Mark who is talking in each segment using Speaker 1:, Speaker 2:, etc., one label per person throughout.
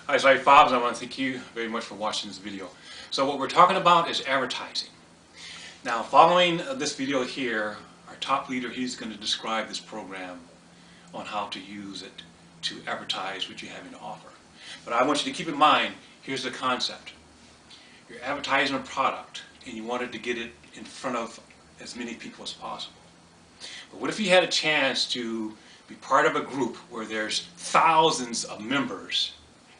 Speaker 1: Hi, sorry, Fobbs. I want to thank you very much for watching this video. So what we're talking about is advertising. Now, following this video here, our top leader, he's going to describe this program on how to use it to advertise what you have to offer. But I want you to keep in mind, here's the concept. You're advertising a product and you wanted to get it in front of as many people as possible. But what if you had a chance to be part of a group where there's thousands of members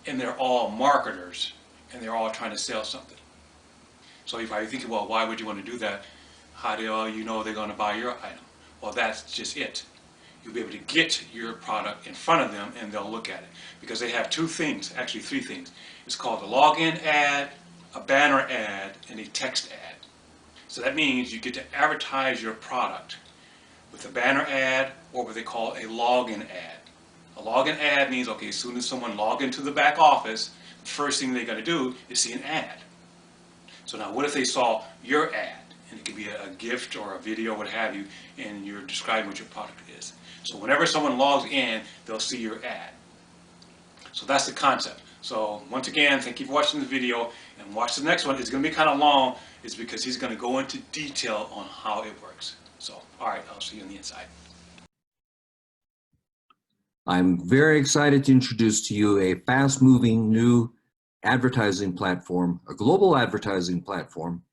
Speaker 1: and they're all marketers and they're all trying to sell something? So you're probably thinking, well, why would you want to do that? How do you know they're going to buy your item? Well, that's just it. You'll be able to get your product in front of them and they'll look at it. Because they have two things, actually three things. It's called a login ad, a banner ad, and a text ad. So that means you get to advertise your product with a banner ad or what they call a login ad. A login ad means, okay, as soon as someone logs into the back office, the first thing they're going to do is see an ad. So now what if they saw your ad? And it could be a gift or a video, what have you, and you're describing what your product is. So whenever someone logs in, they'll see your ad. So that's the concept. So once again, thank you for watching the video, and watch the next one. It's going to be kind of long. It's because he's going to go into detail on how it works. So, all right, I'll see you on the inside.
Speaker 2: I'm very excited to introduce to you a fast-moving new advertising platform, a global advertising platform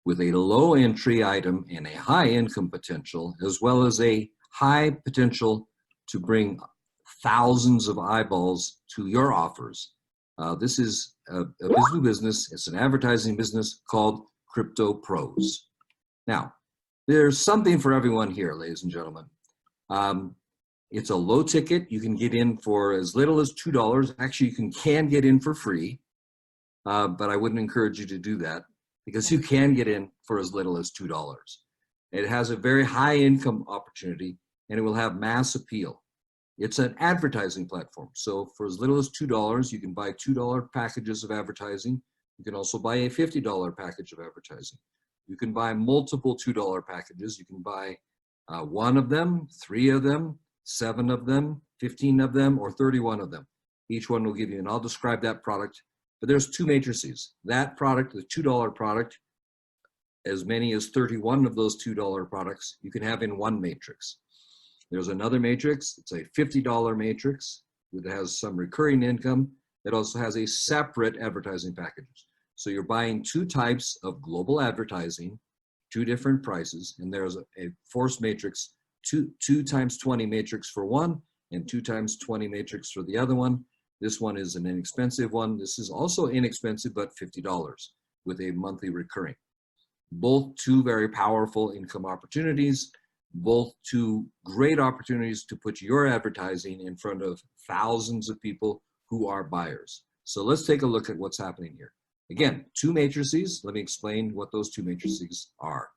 Speaker 2: with a low entry item and a high income potential, as well as a high potential to bring thousands of eyeballs to your offers. This is a business. It's an advertising business called Crypto Pros. Now, there's something for everyone here, ladies and gentlemen. It's a low ticket. You can get in for as little as $2. Actually, you can get in for free, but I wouldn't encourage you to do that because you can get in for as little as $2. It has a very high income opportunity and it will have mass appeal. It's an advertising platform. So for as little as $2, you can buy $2 packages of advertising. You can also buy a $50 package of advertising. You can buy multiple $2 packages. You can buy one of them, 3 of them, 7 of them, 15 of them, or 31 of them. Each one will give you, and I'll describe that product. But there's 2 matrices. That product, the $2 product, as many as 31 of those $2 products, you can have in one matrix. There's another matrix. It's a $50 matrix that has some recurring income that also has a separate advertising package. So you're buying 2 types of global advertising, 2 different prices, and there's a force matrix, 2 times 20 matrix for one and 2 times 20 matrix for the other one. This one is an inexpensive one. This is also inexpensive, but $50 with a monthly recurring. Both 2 very powerful income opportunities, both 2 great opportunities to put your advertising in front of thousands of people who are buyers. So let's take a look at what's happening here. Again, 2 matrices. Let me explain what those 2 matrices are.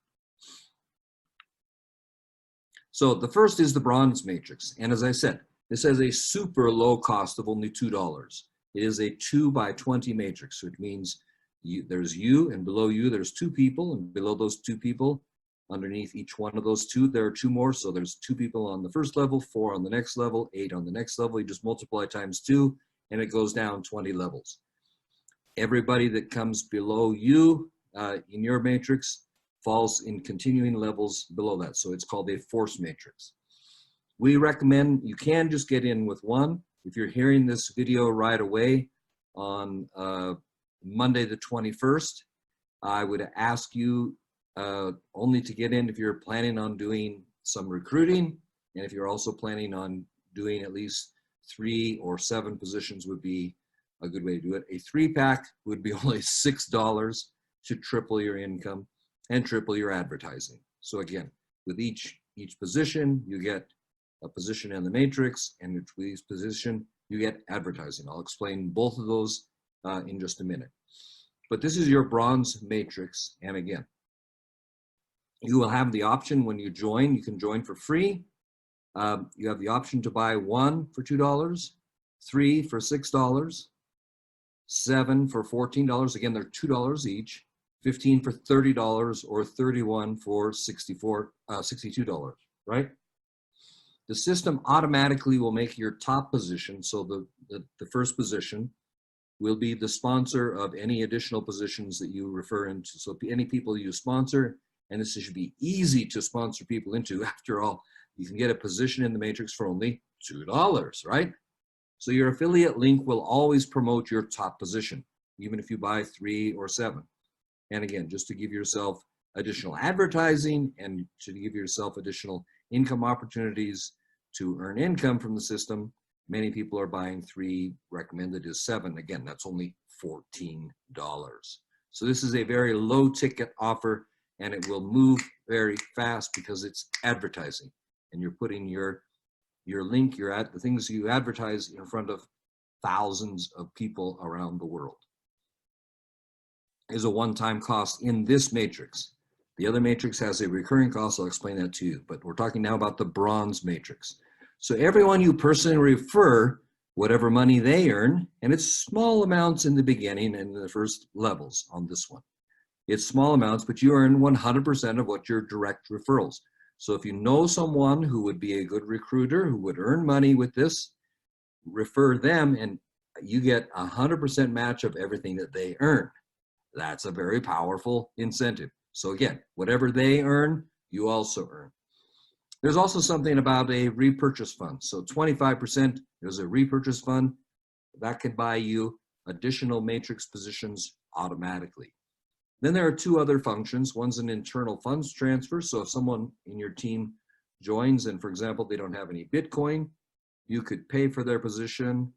Speaker 2: So the first is the bronze matrix. And as I said, this has a super low cost of only $2. It is a 2 by 20 matrix, which means there's you, and below you there's 2 people, and below those 2 people, underneath each one of those 2, there are 2 more. So there's 2 people on the first level, 4 on the next level, 8 on the next level. You just multiply times 2, and it goes down 20 levels. Everybody that comes below you in your matrix falls in continuing levels below that. So it's called a force matrix. We recommend you can just get in with one. If you're hearing this video right away on Monday the 21st, I would ask you only to get in if you're planning on doing some recruiting, and if you're also planning on doing at least 3 or 7 positions would be a good way to do it. A 3-pack would be only $6 to triple your income and triple your advertising. So again, with each position, you get a position in the matrix, and with each position, you get advertising. I'll explain both of those in just a minute. But this is your bronze matrix, and again, you will have the option when you join. You can join for free. You have the option to buy 1 for $2, 3 for $6, 7 for $14. Again, they're $2 each. 15 for $30, or 31 for $62, right? The system automatically will make your top position, so the first position, will be the sponsor of any additional positions that you refer into. So any people you sponsor, and this should be easy to sponsor people into. After all, you can get a position in the matrix for only $2, right? So your affiliate link will always promote your top position, even if you buy 3 or 7. And again, just to give yourself additional advertising and to give yourself additional income opportunities to earn income from the system, many people are buying 3, recommended is 7. Again, that's only $14. So this is a very low ticket offer, and it will move very fast because it's advertising. And you're putting your link, the things you advertise in front of thousands of people around the world. Is a one-time cost in this matrix. The other matrix has a recurring cost. I'll explain that to you, but we're talking now about the bronze matrix. So everyone you personally refer, whatever money they earn, and it's small amounts in the beginning and the first levels on this one. It's small amounts, but you earn 100% of what your direct referrals. So if you know someone who would be a good recruiter, who would earn money with this, refer them and you get 100% match of everything that they earn. That's a very powerful incentive. So again, whatever they earn, you also earn. There's also something about a repurchase fund. So 25%, there's a repurchase fund that could buy you additional matrix positions automatically. Then there are 2 other functions. One's an internal funds transfer. So if someone in your team joins and, for example, they don't have any Bitcoin, you could pay for their position,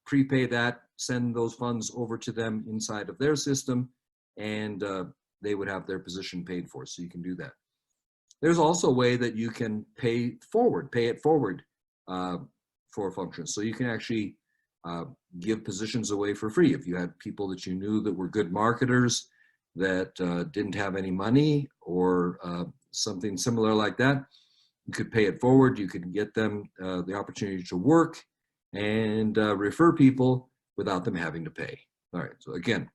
Speaker 2: prepay that, send those funds over to them inside of their system, and they would have their position paid for. So you can do that. There's also a way that you can pay it forward for functions. So you can actually give positions away for free. If you had people that you knew that were good marketers that didn't have any money or something similar like that, you could pay it forward. You could get them the opportunity to work and refer people without them having to pay. All right, so again,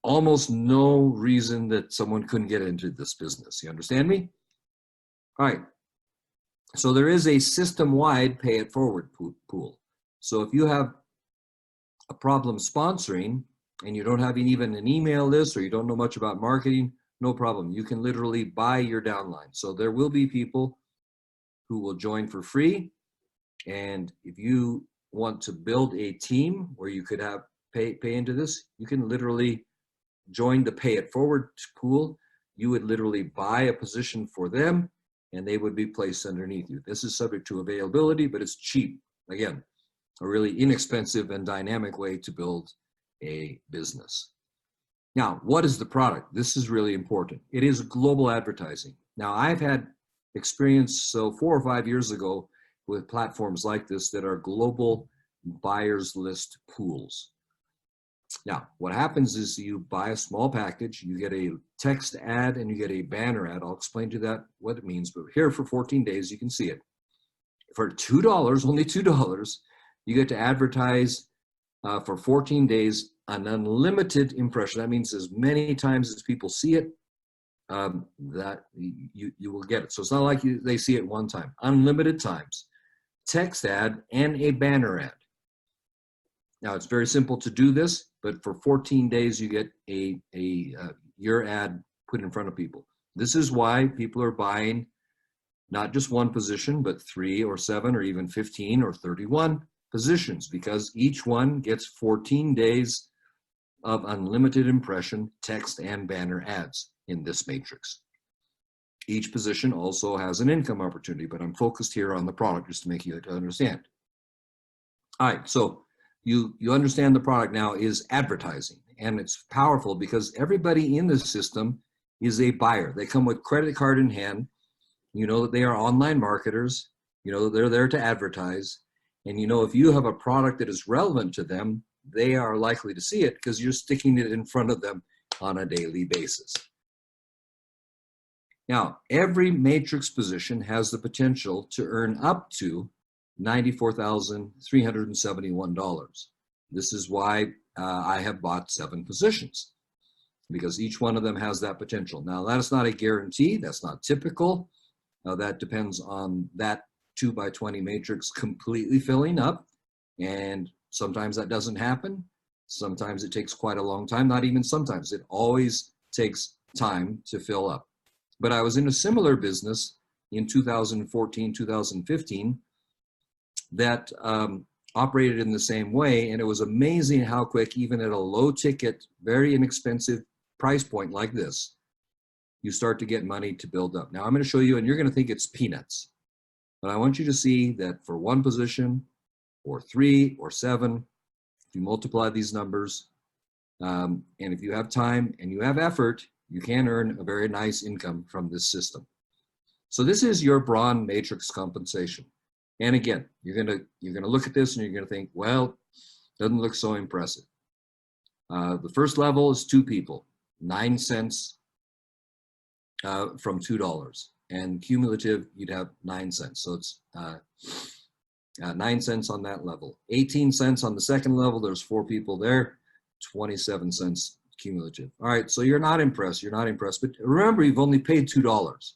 Speaker 2: almost no reason that someone couldn't get into this business. You understand me? All right, so there is a system-wide pay it forward pool. So if you have a problem sponsoring and you don't have even an email list or you don't know much about marketing, no problem. You can literally buy your downline. So there will be people who will join for free. And if you want to build a team where you could have pay into this, you can literally join the pay it forward pool. You would literally buy a position for them and they would be placed underneath you. This is subject to availability, but it's cheap. Again, a really inexpensive and dynamic way to build a business. Now, what is the product? This is really important. It is global advertising. Now, I've had experience, so 4 or 5 years ago, with platforms like this that are global buyers list pools. Now, what happens is you buy a small package, you get a text ad and you get a banner ad. I'll explain to you that what it means, but here for 14 days, you can see it. For $2, only $2, you get to advertise for 14 days an unlimited impression. That means as many times as people see it, that you will get it. So it's not like they see it one time, unlimited times. Text ad and a banner ad. Now it's very simple to do this, but for 14 days you get your ad put in front of people. This is why people are buying not just one position, but 3 or 7 or even 15 or 31 positions, because each one gets 14 days of unlimited impression, text and banner ads in this matrix. Each position also has an income opportunity, but I'm focused here on the product just to make you understand. All right, so you understand the product now is advertising, and it's powerful because everybody in this system is a buyer. They come with credit card in hand. You know that they are online marketers. You know that they're there to advertise. And you know if you have a product that is relevant to them, they are likely to see it because you're sticking it in front of them on a daily basis. Now, every matrix position has the potential to earn up to $94,371. This is why I have bought 7 positions, because each one of them has that potential. Now, that is not a guarantee. That's not typical. That depends on that 2x20 matrix completely filling up. And sometimes that doesn't happen. Sometimes it takes quite a long time, not even sometimes. It always takes time to fill up. But I was in a similar business in 2014, 2015 that operated in the same way. And it was amazing how quick, even at a low ticket, very inexpensive price point like this, you start to get money to build up. Now I'm going to show you, and you're going to think it's peanuts, but I want you to see that for one position or 3 or 7, if you multiply these numbers, and if you have time and you have effort, you can earn a very nice income from this system. So this is your Braun matrix compensation. And again, you're gonna look at this and you're gonna think, well, doesn't look so impressive. The first level is 2 people, 9 cents from $2, and cumulative you'd have 9 cents. So it's 9 cents on that level. 18 cents on the second level. There's 4 people there. 27 cents cumulative. All right, so you're not impressed. You're not impressed. But remember, you've only paid $2.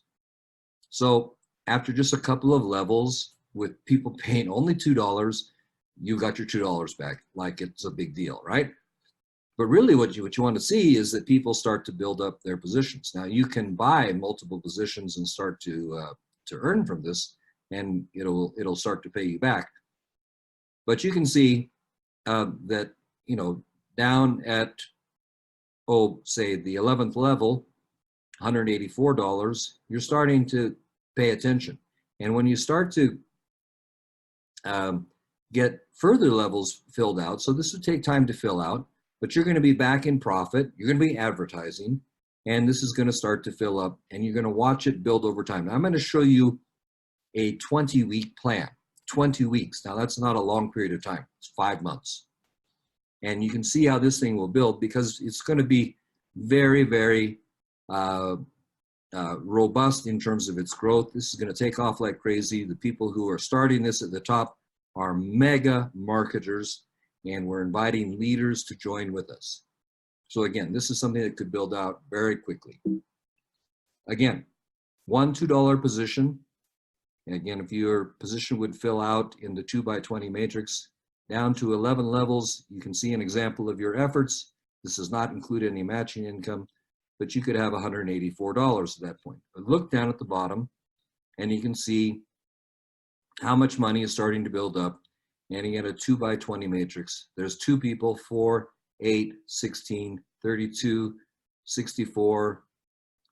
Speaker 2: So after just a couple of levels with people paying only $2, you got your $2 back like it's a big deal, right? But really what you want to see is that people start to build up their positions. Now you can buy multiple positions and start to earn from this, and it'll start to pay you back. But you can see that, you know, down at, say the 11th level, $184, you're starting to pay attention. And when you start to get further levels filled out, so this would take time to fill out, but you're going to be back in profit, you're going to be advertising, and this is going to start to fill up, and you're going to watch it build over time. Now, I'm going to show you a 20-week plan, 20 weeks. Now, that's not a long period of time. It's 5 months. And you can see how this thing will build, because it's going to be very, very robust in terms of its growth. This is going to take off like crazy. The people who are starting this at the top are mega marketers, and we're inviting leaders to join with us. So again, this is something that could build out very quickly. Again, one $2 position. And again, if your position would fill out in the 2x20 matrix, down to 11 levels, you can see an example of your efforts. This does not include any matching income, but you could have $184 at that point. But look down at the bottom, and you can see how much money is starting to build up. And again, a 2x20 matrix. There's 2 people, 4, 8, 16, 32, 64,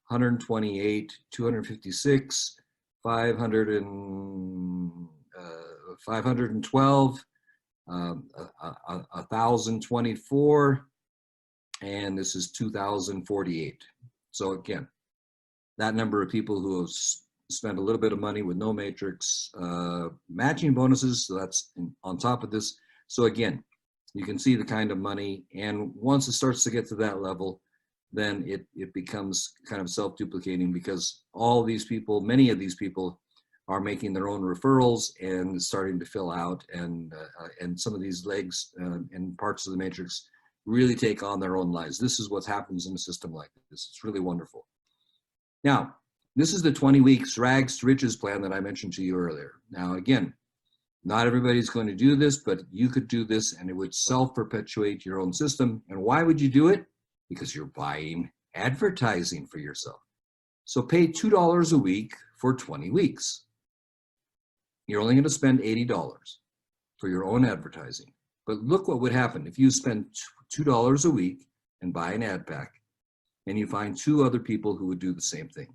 Speaker 2: 128, 256, 512, 1,024, and this is 2,048. So again, that number of people who have spent a little bit of money with no matrix, matching bonuses, so that's on top of this. So again, you can see the kind of money, and once it starts to get to that level, then it becomes kind of self-duplicating, because all these people, many of these people, are making their own referrals and starting to fill out, and some of these legs and parts of the matrix really take on their own lives. This is what happens in a system like this. It's really wonderful. Now, this is the 20 weeks rags to riches plan that I mentioned to you earlier. Now, again, not everybody's going to do this, but you could do this, and it would self-perpetuate your own system. And why would you do it? Because you're buying advertising for yourself. So pay $2 a week for 20 weeks. You're only going to spend $80 for your own advertising. But look what would happen if you spend $2 a week and buy an ad pack, and you find 2 other people who would do the same thing.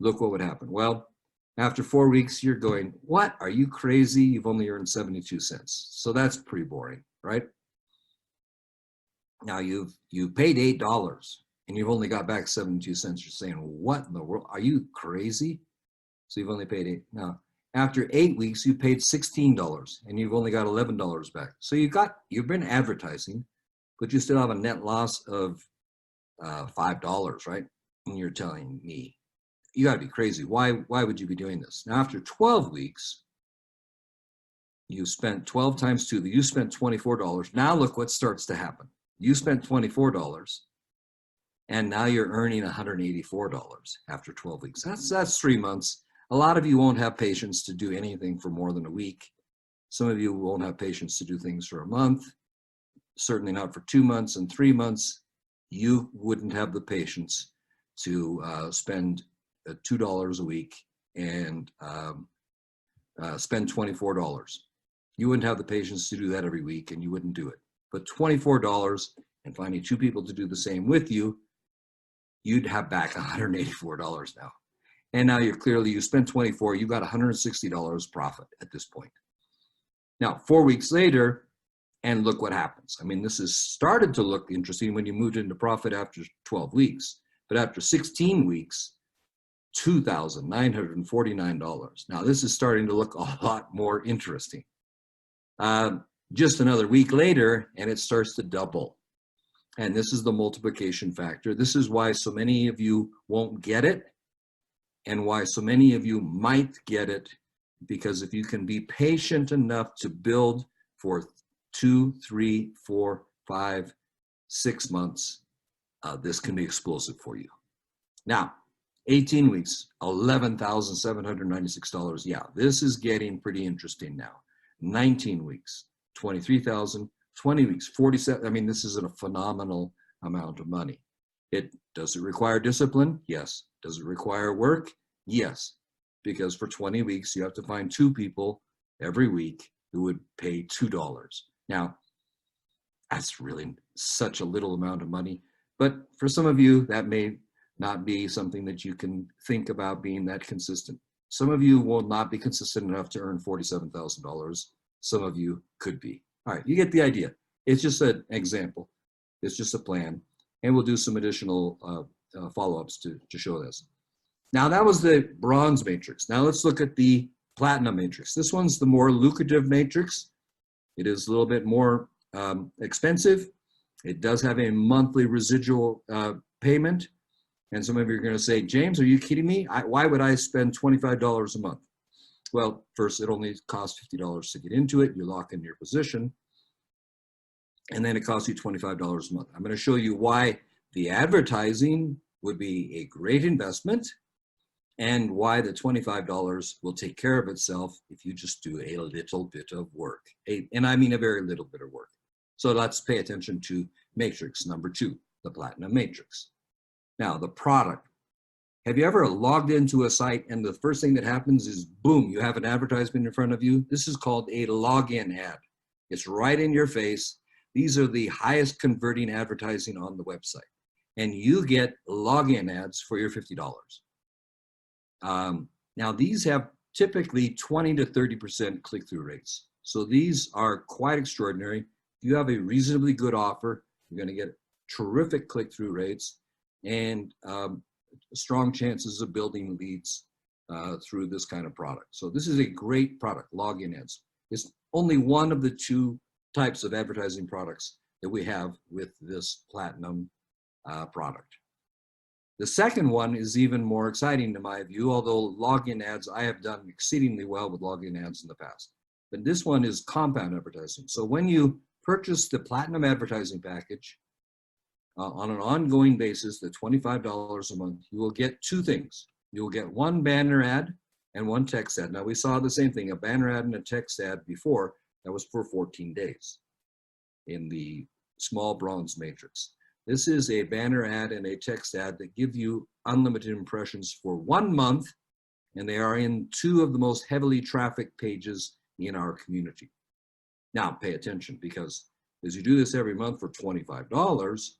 Speaker 2: Look what would happen. Well, after 4 weeks, you're going, what? Are you crazy? You've only earned 72 cents. So that's pretty boring, right? Now you've paid $8 and you've only got back 72 cents. You're saying, what in the world? Are you crazy? So you've only paid $8. Now, after 8 weeks, you paid $16 and you've only got $11 back. So you've been advertising, but you still have a net loss of $5, right? And you're telling me, you gotta be crazy. Why would you be doing this? Now, after 12 weeks, you spent 12 times 2, you spent $24. Now look what starts to happen. You spent $24 and now you're earning $184 after 12 weeks. That's 3 months. A lot of you won't have patience to do anything for more than a week. Some of you won't have patience to do things for a month, certainly not for 2 months and 3 months. You wouldn't have the patience to spend $2 a week and spend $24. You wouldn't have the patience to do that every week, and you wouldn't do it. But $24 and finding 2 people to do the same with you, you'd have back $184 now. And now you spent $24, you got $160 profit at this point. Now, 4 weeks later, and look what happens. I mean, this has started to look interesting when you moved into profit after 12 weeks, but after 16 weeks, $2,949. Now, this is starting to look a lot more interesting. Just another week later, and it starts to double. And this is the multiplication factor. This is why so many of you won't get it, and why so many of you might get it, because if you can be patient enough to build for 2, 3, 4, 5, 6 months, this can be explosive for you. Now, 18 weeks, $11,796. Yeah, this is getting pretty interesting now. 19 weeks, $23,000. 20 weeks, 47. I mean, this is a phenomenal amount of money. Does it require discipline? Yes. Does it require work? Yes. Because for 20 weeks, you have to find 2 people every week who would pay $2. Now, that's really such a little amount of money. But for some of you, that may not be something that you can think about being that consistent. Some of you will not be consistent enough to earn $47,000. Some of you could be. All right, you get the idea. It's just an example. It's just a plan. And we'll do some additional follow-ups to show this. Now, that was the bronze matrix. Now let's look at the platinum matrix. This one's the more lucrative matrix. It is a little bit more expensive. It does have a monthly residual payment. And some of you are going to say, James, are you kidding me? Why would I spend $25 a month? Well, first, it only costs $50 to get into it. You lock in your position. And then it costs you $25 a month. I'm going to show you why the advertising would be a great investment and why the $25 will take care of itself if you just do a little bit of work. And I mean a very little bit of work. So let's pay attention to matrix number 2, the platinum matrix. Now, the product. Have you ever logged into a site and the first thing that happens is, boom, you have an advertisement in front of you? This is called a login ad. It's right in your face. These are the highest converting advertising on the website. And you get login ads for your $50. Now, these have typically 20 to 30% click-through rates. So these are quite extraordinary. If you have a reasonably good offer, you're going to get terrific click-through rates and strong chances of building leads through this kind of product. So this is a great product, login ads. It's only one of the 2 types of advertising products that we have with this platinum product. The second one is even more exciting to my view, although login ads, I have done exceedingly well with login ads in the past. But this one is compound advertising. So when you purchase the platinum advertising package, on an ongoing basis, the $25 a month, you will get 2 things. You will get 1 banner ad and 1 text ad. Now, we saw the same thing, a banner ad and a text ad before. That was for 14 days in the small bronze matrix. This is a banner ad and a text ad that give you unlimited impressions for 1 month, and they are in 2 of the most heavily trafficked pages in our community. Now, pay attention, because as you do this every month for $25,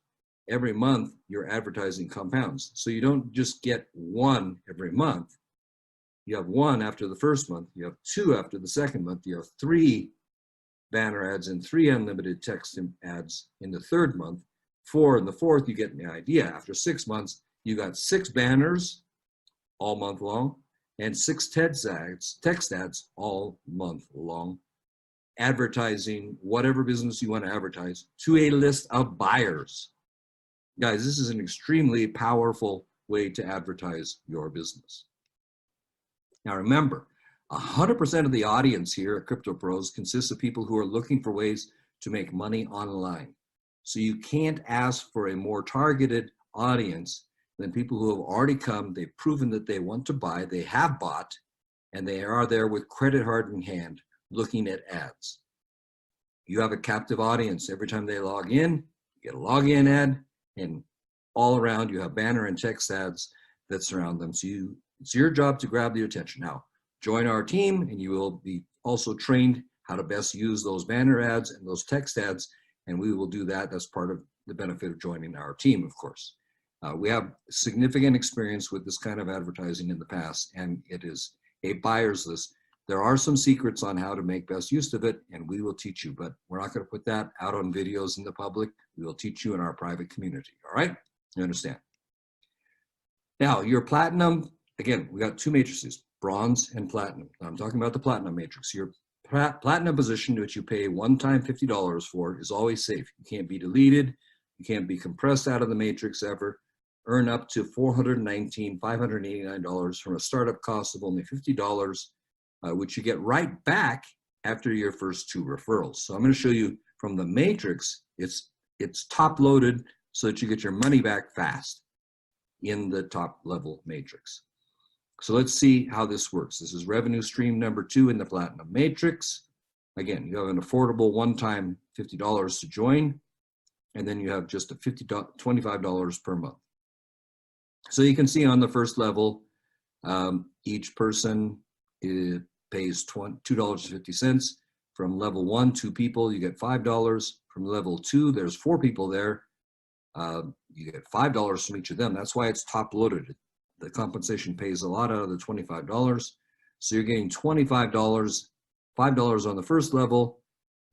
Speaker 2: every month your advertising compounds. So you don't just get 1 every month. You have 1 after the first month, you have 2 after the second month, you have 3 banner ads and 3 unlimited text ads in the 3rd month, 4 in the 4th. You get the idea. After 6 months, you got 6 banners all month long and 6 text ads all month long, advertising whatever business you want to advertise to a list of buyers. Guys, this is an extremely powerful way to advertise your business. Now remember, 100% of the audience here at Crypto Pros consists of people who are looking for ways to make money online. So you can't ask for a more targeted audience than people who have already come, they've proven that they want to buy, they have bought, and they are there with credit hard in hand, looking at ads. You have a captive audience. Every time they log in, you get a login ad, and all around you have banner and text ads that surround them. So it's your job to grab their attention. Now, join our team and you will be also trained how to best use those banner ads and those text ads, and we will do that. That's part of the benefit of joining our team, of course. We have significant experience with this kind of advertising in the past, and it is a buyer's list. There are some secrets on how to make best use of it, and we will teach you, but we're not going to put that out on videos in the public. We will teach you in our private community, all right? You understand? Now, your platinum, again, we got two matrices, bronze and platinum. Now, I'm talking about the platinum matrix. Your platinum position, which you pay one-time $50 for, is always safe. You can't be deleted. You can't be compressed out of the matrix ever. Earn up to $589 from a startup cost of only $50, which you get right back after your first 2 referrals. So I'm going to show you from the matrix, it's top loaded so that you get your money back fast in the top level matrix. So let's see how this works. This is revenue stream number 2 in the platinum matrix. Again, you have an affordable one-time $50 to join, and then you have just a $25 per month. So you can see on the first level, each person pays $2.50. From level 1, 2 people, you get $5. From level 2, there's 4 people there. You get $5 from each of them. That's why it's top loaded. The compensation pays a lot out of the $25. So you're getting $25, $5 on the first level,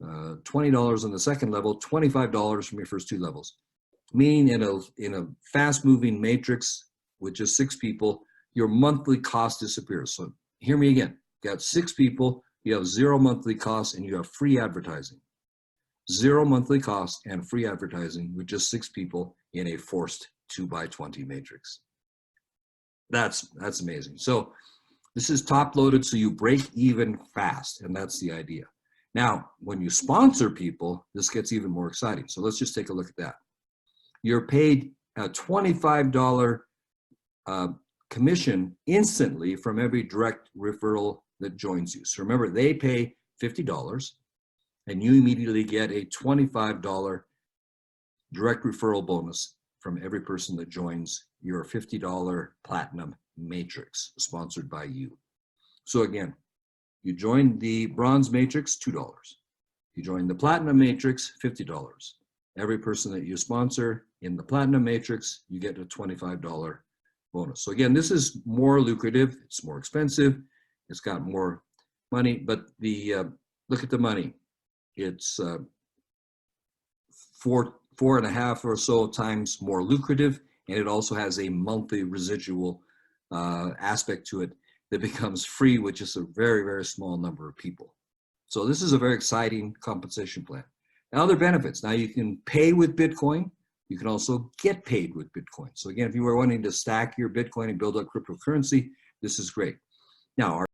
Speaker 2: $20 on the second level, $25 from your first 2 levels. Meaning in a fast-moving matrix with just 6 people, your monthly cost disappears. So hear me again. You got 6 people, you have 0 monthly costs, and you have free advertising. 0 monthly cost and free advertising with just 6 people in a forced 2x20 matrix. That's amazing. So this is top loaded, so you break even fast, and that's the idea. Now, when you sponsor people, this gets even more exciting. So let's just take a look at that. You're paid a $25 commission instantly from every direct referral that joins you. So remember, they pay $50 and you immediately get a $25 direct referral bonus from every person that joins your $50 platinum matrix sponsored by you. So again, you join the bronze matrix, $2. You join the platinum matrix, $50. Every person that you sponsor in the platinum matrix, you get a $25 bonus. So again, this is more lucrative. It's more expensive. It's got more money, but look at the money. It's 4.5 or so times more lucrative, and it also has a monthly residual aspect to it that becomes free, which is a very, very small number of people. So this is a very exciting compensation plan. Now, other benefits. Now you can pay with Bitcoin. You can also get paid with Bitcoin. So again, if you were wanting to stack your Bitcoin and build up cryptocurrency, this is great. Now,